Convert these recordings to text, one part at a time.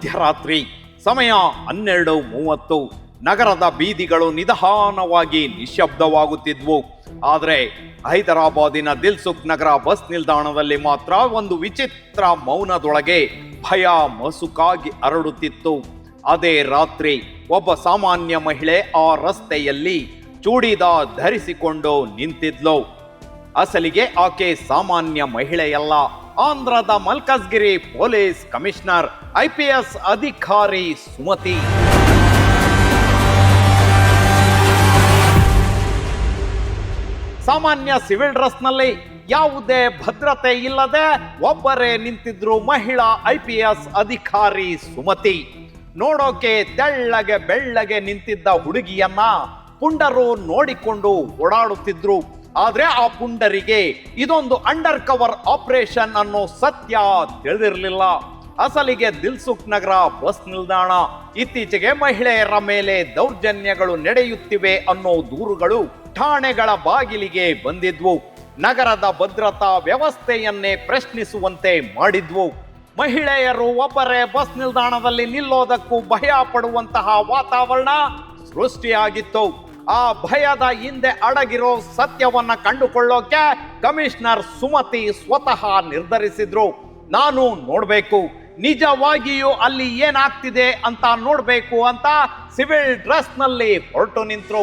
ಮಧ್ಯರಾತ್ರಿ, ಸಮಯ 12:30. ನಗರದ ಬೀದಿಗಳು ನಿಧಾನವಾಗಿ ನಿಶ್ಶಬ್ದವಾಗುತ್ತಿದ್ವು. ಆದರೆ ಹೈದರಾಬಾದಿನ ದಿಲ್ಸುಖ್ ನಗರ ಬಸ್ ನಿಲ್ದಾಣದಲ್ಲಿ ಮಾತ್ರ ಒಂದು ವಿಚಿತ್ರ ಮೌನದೊಳಗೆ ಭಯ ಮಸುಕಾಗಿ ಹರಡುತ್ತಿತ್ತು. ಅದೇ ರಾತ್ರಿ ಒಬ್ಬ ಸಾಮಾನ್ಯ ಮಹಿಳೆ ಆ ರಸ್ತೆಯಲ್ಲಿ ಚೂಡಿದಾರ್ ಧರಿಸಿಕೊಂಡು ನಿಂತಿದ್ಲು. ಅಸಲಿಗೆ ಆಕೆ ಸಾಮಾನ್ಯ ಮಹಿಳೆಯಲ್ಲ, ಆಂಧ್ರದ ಮಲ್ಕಜ್ಗಿರಿ ಪೊಲೀಸ್ ಕಮಿಷನರ್ IPS ಅಧಿಕಾರಿ ಸುಮತಿ. ಸಾಮಾನ್ಯ ಸಿವಿಲ್ ಡ್ರೆಸ್ನಲ್ಲಿ ಯಾವುದೇ ಭದ್ರತೆ ಇಲ್ಲದೆ ಒಬ್ಬರೇ ನಿಂತಿದ್ರು ಮಹಿಳಾ IPS ಅಧಿಕಾರಿ ಸುಮತಿ. ನೋಡೋಕೆ ತೆಳ್ಳಗೆ ಬೆಳ್ಳಗೆ ನಿಂತಿದ್ದ ಹುಡುಗಿಯನ್ನ ಪುಂಡರು ನೋಡಿಕೊಂಡು ಓಡಾಡುತ್ತಿದ್ರು. ಆದ್ರೆ ಆ ಪುಂಡರಿಗೆ ಇದೊಂದು ಅಂಡರ್ ಕವರ್ ಆಪರೇಷನ್ ಅನ್ನೋ ಸತ್ಯ ತಿಳಿದಿರಲಿಲ್ಲ. ಅಸಲಿಗೆ ದಿಲ್ಸುಖ್ ನಗರ ಬಸ್ ನಿಲ್ದಾಣ ಇತ್ತೀಚೆಗೆ ಮಹಿಳೆಯರ ಮೇಲೆ ದೌರ್ಜನ್ಯಗಳು ನಡೆಯುತ್ತಿವೆ ಅನ್ನೋ ದೂರುಗಳು ಠಾಣೆಗಳ ಬಾಗಿಲಿಗೆ ಬಂದಿದ್ವು. ನಗರದ ಭದ್ರತಾ ವ್ಯವಸ್ಥೆಯನ್ನೇ ಪ್ರಶ್ನಿಸುವಂತೆ ಮಾಡಿದ್ವು. ಮಹಿಳೆಯರು ಒಬ್ಬರೇ ಬಸ್ ನಿಲ್ದಾಣದಲ್ಲಿ ನಿಲ್ಲೋದಕ್ಕೂ ಭಯ ಪಡುವಂತಹ ವಾತಾವರಣ ಸೃಷ್ಟಿಯಾಗಿತ್ತು. ಆ ಭಯದ ಹಿಂದೆ ಅಡಗಿರೋ ಸತ್ಯವನ್ನ ಕಂಡುಕೊಳ್ಳೋಕೆ ಕಮಿಷನರ್ ಸುಮತಿ ಸ್ವತಃ ನಿರ್ಧರಿಸಿದ್ರು. ನಾನು ನೋಡ್ಬೇಕು, ನಿಜವಾಗಿಯೂ ಅಲ್ಲಿ ಏನಾಗ್ತಿದೆ ಅಂತ ನೋಡ್ಬೇಕು ಅಂತ ಸಿವಿಲ್ ಡ್ರೆಸ್ ನಲ್ಲಿ ಹೊರಟು ನಿಂತರು.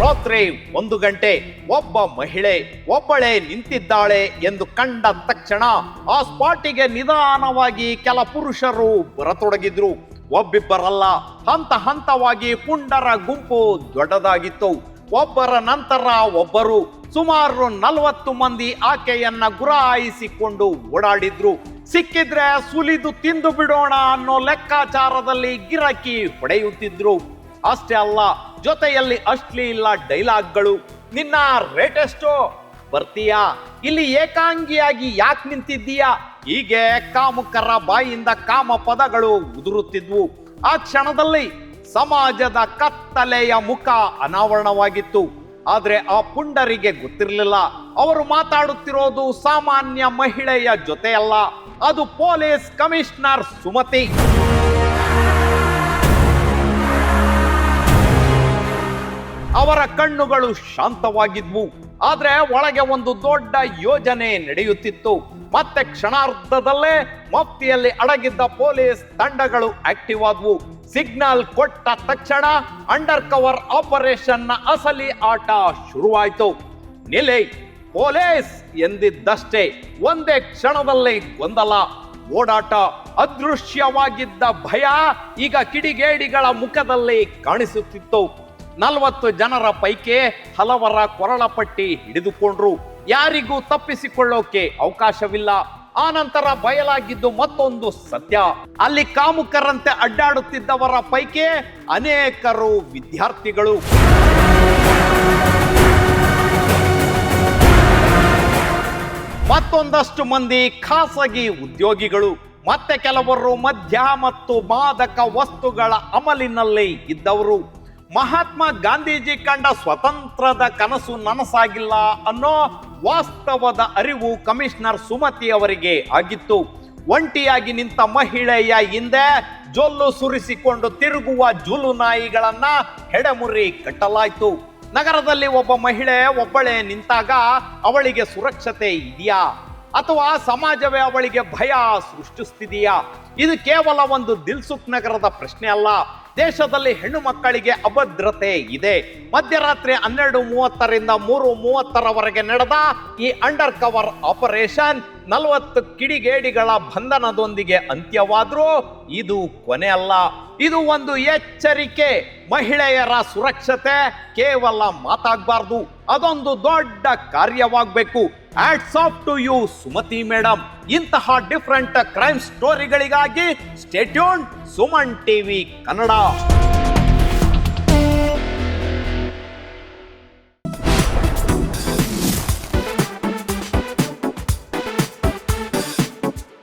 ರಾತ್ರಿ 1 ಗಂಟೆ ಒಬ್ಬ ಮಹಿಳೆ ಒಬ್ಬಳೇ ನಿಂತಿದ್ದಾಳೆ ಎಂದು ಕಂಡ ತಕ್ಷಣ ಆ ಸ್ಪಾಟಿಗೆ ನಿಧಾನವಾಗಿ ಕೆಲ ಪುರುಷರು ಬರತೊಡಗಿದ್ರು. ಒಬ್ಬಿಬ್ಬರಲ್ಲ, ಹಂತ ಹಂತವಾಗಿ ಪುಂಡರ ಗುಂಪು ದೊಡ್ಡದಾಗಿತ್ತು. ಒಬ್ಬರ ನಂತರ ಒಬ್ಬರು ಸುಮಾರು 40 ಮಂದಿ ಆಕೆಯನ್ನ ಗುರಾಯಿಸಿಕೊಂಡು ಓಡಾಡಿದ್ರು. ಸಿಕ್ಕಿದ್ರೆ ಸುಲಿದು ತಿಂದು ಬಿಡೋಣ ಅನ್ನೋ ಲೆಕ್ಕಾಚಾರದಲ್ಲಿ ಗಿರಕಿ ಹೊಡೆಯುತ್ತಿದ್ರು. ಅಷ್ಟೇ ಅಲ್ಲ, ಜೊತೆಯಲ್ಲಿ ಅಶ್ಲೀಲ ಡೈಲಾಗ್ಗಳು. ನಿನ್ನ ರೇಟ್ ಎಷ್ಟು, ಬರ್ತೀಯಾ, ಇಲ್ಲಿ ಏಕಾಂಗಿಯಾಗಿ ಯಾಕೆ ನಿಂತಿದ್ದೀಯಾ, ಹೀಗೆ ಕಾಮುಕರ ಬಾಯಿಂದ ಕಾಮ ಪದಗಳು ಉದುರುತ್ತಿದ್ವು. ಆ ಕ್ಷಣದಲ್ಲಿ ಸಮಾಜದ ಕತ್ತಲೆಯ ಮುಖ ಅನಾವರಣವಾಗಿತ್ತು. ಆದ್ರೆ ಆ ಪುಂಡರಿಗೆ ಗೊತ್ತಿರಲಿಲ್ಲ, ಅವರು ಮಾತಾಡುತ್ತಿರೋದು ಸಾಮಾನ್ಯ ಮಹಿಳೆಯ ಜೊತೆ ಅಲ್ಲ, ಅದು ಪೊಲೀಸ್ ಕಮಿಷನರ್ ಸುಮತಿ. ಅವರ ಕಣ್ಣುಗಳು ಶಾಂತವಾಗಿದ್ವು, ಆದ್ರೆ ಒಳಗೆ ಒಂದು ದೊಡ್ಡ ಯೋಜನೆ ನಡೆಯುತ್ತಿತ್ತು. ಮತ್ತೆ ಕ್ಷಣಾರ್ಧದಲ್ಲೇ ಮಫ್ತಿಯಲ್ಲಿ ಅಡಗಿದ್ದ ಪೊಲೀಸ್ ತಂಡಗಳು ಆಕ್ಟಿವ್ ಆದ್ವು. ಸಿಗ್ನಲ್ ಕೊಟ್ಟ ತಕ್ಷಣ ಅಂಡರ್ ಕವರ್ ಆಪರೇಷನ್ ನ ಅಸಲಿ ಆಟ ಶುರುವಾಯಿತು. ನಿಲೆ ಪೊಲೀಸ್ ಎಂದಿದ್ದಷ್ಟೇ ಒಂದೇ ಕ್ಷಣದಲ್ಲಿ ಗೊಂದಲ, ಓಡಾಟ, ಅದೃಶ್ಯವಾಗಿದ್ದ ಭಯ ಈಗ ಕಿಡಿಗೇಡಿಗಳ ಮುಖದಲ್ಲಿ ಕಾಣಿಸುತ್ತಿತ್ತು. 40 ಜನರ ಪೈಕಿ ಹಲವರ ಕೊರಳ ಪಟ್ಟಿ ಹಿಡಿದುಕೊಂಡ್ರು. ಯಾರಿಗೂ ತಪ್ಪಿಸಿಕೊಳ್ಳೋಕೆ ಅವಕಾಶವಿಲ್ಲ. ಆ ನಂತರ ಬಯಲಾಗಿದ್ದು ಮತ್ತೊಂದು ಸತ್ಯ, ಅಲ್ಲಿ ಕಾಮುಕರಂತೆ ಅಡ್ಡಾಡುತ್ತಿದ್ದವರ ಪೈಕಿ ಅನೇಕರು ವಿದ್ಯಾರ್ಥಿಗಳು. ಮತ್ತೊಂದಷ್ಟು ಮಂದಿ ಖಾಸಗಿ ಉದ್ಯೋಗಿಗಳು, ಮತ್ತೆ ಕೆಲವರು ಮದ್ಯ ಮತ್ತು ಮಾದಕ ವಸ್ತುಗಳ ಅಮಲಿನಲ್ಲಿ ಇದ್ದವರು. ಮಹಾತ್ಮ ಗಾಂಧೀಜಿ ಕಂಡ ಸ್ವತಂತ್ರದ ಕನಸು ನನಸಾಗಿಲ್ಲ ಅನ್ನೋ ವಾಸ್ತವದ ಅರಿವು ಕಮಿಷನರ್ ಸುಮತಿ ಅವರಿಗೆ ಆಗಿತ್ತು. ಒಂಟಿಯಾಗಿ ನಿಂತ ಮಹಿಳೆಯ ಹಿಂದೆ ಜೊಲ್ಲು ಸುರಿಸಿಕೊಂಡು ತಿರುಗುವ ಜೂಲು ನಾಯಿಗಳನ್ನ ಹೆಡೆಮುರಿ ಕಟ್ಟಲಾಯಿತು. ನಗರದಲ್ಲಿ ಒಬ್ಬ ಮಹಿಳೆ ಒಬ್ಬಳೇ ನಿಂತಾಗ ಅವಳಿಗೆ ಸುರಕ್ಷತೆ ಇದೆಯಾ, ಅಥವಾ ಸಮಾಜವೇ ಅವಳಿಗೆ ಭಯ ಸೃಷ್ಟಿಸ್ತಿದೆಯಾ? ಇದು ಕೇವಲ ಒಂದು ದಿಲ್ಸುಖ್ ನಗರದ ಪ್ರಶ್ನೆ ಅಲ್ಲ, ದೇಶದಲ್ಲಿ ಹೆಣ್ಣು ಮಕ್ಕಳಿಗೆ ಅಭದ್ರತೆ ಇದೆ. ಮಧ್ಯರಾತ್ರಿ 12:30ರಿಂದ 3:30ರವರೆಗೆ ನಡೆದ ಈ ಅಂಡರ್ ಕವರ್ ಆಪರೇಷನ್ 40 ಕಿಡಿಗೇಡಿಗಳ ಬಂಧನದೊಂದಿಗೆ ಅಂತ್ಯವಾದ್ರೂ ಇದು ಕೊನೆ ಅಲ್ಲ, ಇದು ಒಂದು ಎಚ್ಚರಿಕೆ. ಮಹಿಳೆಯರ ಸುರಕ್ಷತೆ ಕೇವಲ ಮಾತಾಗಬಾರ್ದು, ಅದೊಂದು ದೊಡ್ಡ ಕಾರ್ಯವಾಗಬೇಕು. Hats off to you Sumathi madam. ಇಂತಹ ಡಿಫರೆಂಟ್ ಕ್ರೈಮ್ ಸ್ಟೋರಿಗಳಿಗಾಗಿ stay tuned Suman TV Kannada.